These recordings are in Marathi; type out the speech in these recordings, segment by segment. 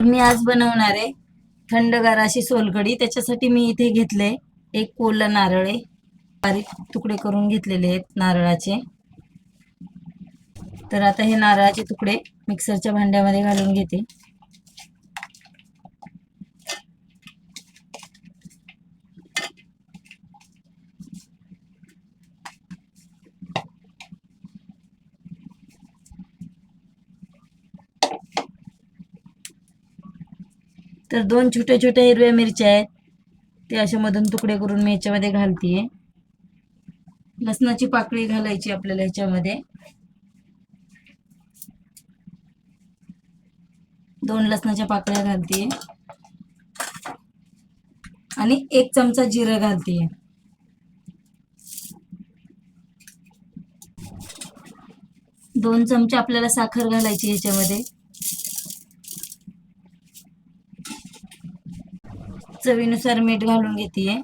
मी आज बनवणार आहे थंडगार अशी सोलकढी। त्याच्यासाठी मी इथे घेतले एक कोल्हा नारळ आहे, बारीक तुकडे करून घेतलेले आहेत नारळाचे। तर आता हे नारळाचे तुकडे मिक्सरच्या भांड्यामध्ये घालून घेते। तर 2 छोटे छोटे हिरव्या मिरच्या आहेत, ते अशा मधून तुकडे करून मी याच्यामध्ये घालतीये। लसणाची पाकळी घालायची आपल्याला याच्यामध्ये। 2 लसणाच्या पाकळ्या घालतीये आणि 1 चमचा जिरं घालतीये। दोन चमचे आपल्याला साखर घालायची याच्यामध्ये। चवीनुसार मीठ घालून घेतीये।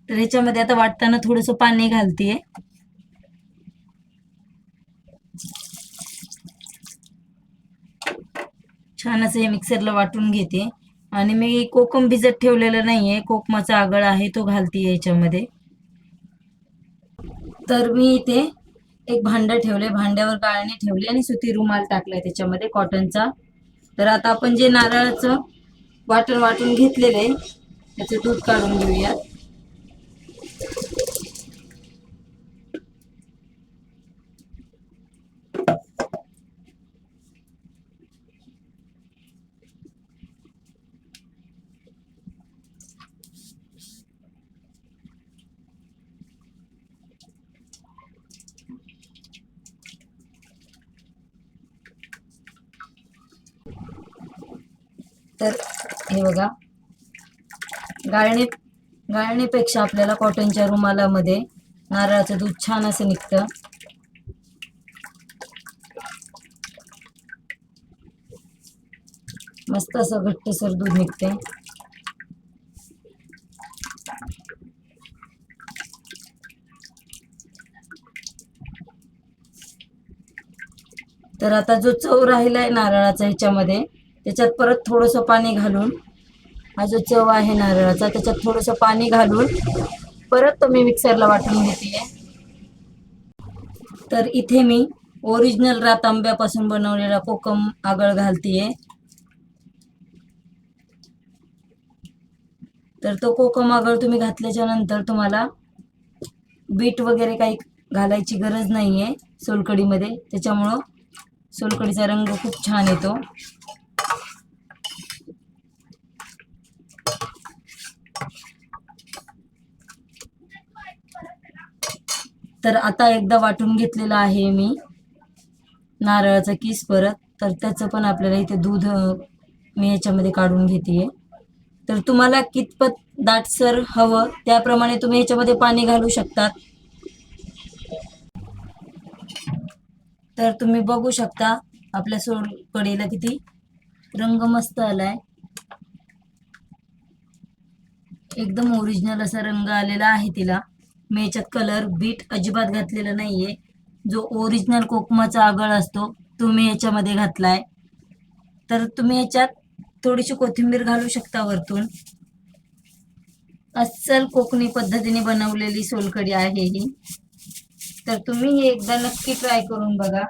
तर ह्याच्यामध्ये आता वाटताना थोडंसं पाणी घालतीये। छान असं हे मिक्सरला वाटून घेते आणि मी कोकम भिजत ठेवलेलं नाहीये, कोकमाचा आगळ आहे तो घालतीये याच्यामध्ये। तर मी इथे एक भांडं ठेवले, भांड्यावर गाळणी ठेवली आणि सुती रुमाल टाकलाय त्याच्यामध्ये कॉटनचा। तर आता आपण जे नारळाचं वाटण वाटून घेतलेलं आहे त्याचे दूध काढून घेऊया। तर हे बघा, गाळणीपेक्षा आपल्याला कॉटनच्या रुमालामध्ये नारळाचं दूध छान असं निघतं। मस्त असं घट्टसर दूध निघते। तर आता जो चव राहिलाय नारळाचा ह्याच्यामध्ये, त्याच्यात परत थोडंसं पाणी घालून, हा जो चव आहे नारळाचा त्याच्यात थोडंसं पाणी घालून परत तो मी मिक्सरला वाटून घेते। तर इथे मी ओरिजिनल रात आंब्यापासून बनवलेला कोकम आगळ घालतीये। तर तो कोकम आगळ तुम्ही घातल्याच्या नंतर तुम्हाला बीट वगैरे काही घालायची गरज नाहीये सोलकढीमध्ये, त्याच्यामुळं सोलकढीचा रंग खूप छान येतो। तर आता एकदा वाटून घेतलेला आहे मी नारळाचा किस परत। तर त्याचं पण आपल्याला इथे दूध मी याच्यामध्ये काढून घेतेय। तर तुम्हाला कितपत दाटसर हवं त्याप्रमाणे तुम्ही याच्यामध्ये पाणी घालू शकतात। तर तुम्ही बघू शकता आपल्या सोलकढीला किती रंग मस्त आलाय, एकदम ओरिजिनल असा रंग आलेला आहे तिला। मी याच्यात कलर बीट अजिबात घातलेला नाहीये, जो ओरिजिनल कोकमाचा आगळ असतो तो मी याच्यामध्ये घातलाय। तर तुम्ही याच्यात थोडीशी कोथिंबीर घालू शकता वरतून। अस्सल कोकणी पद्धतीने बनवलेली सोलकढी आहे ही। तर तुम्ही हे एकदा नक्की ट्राय करून बघा।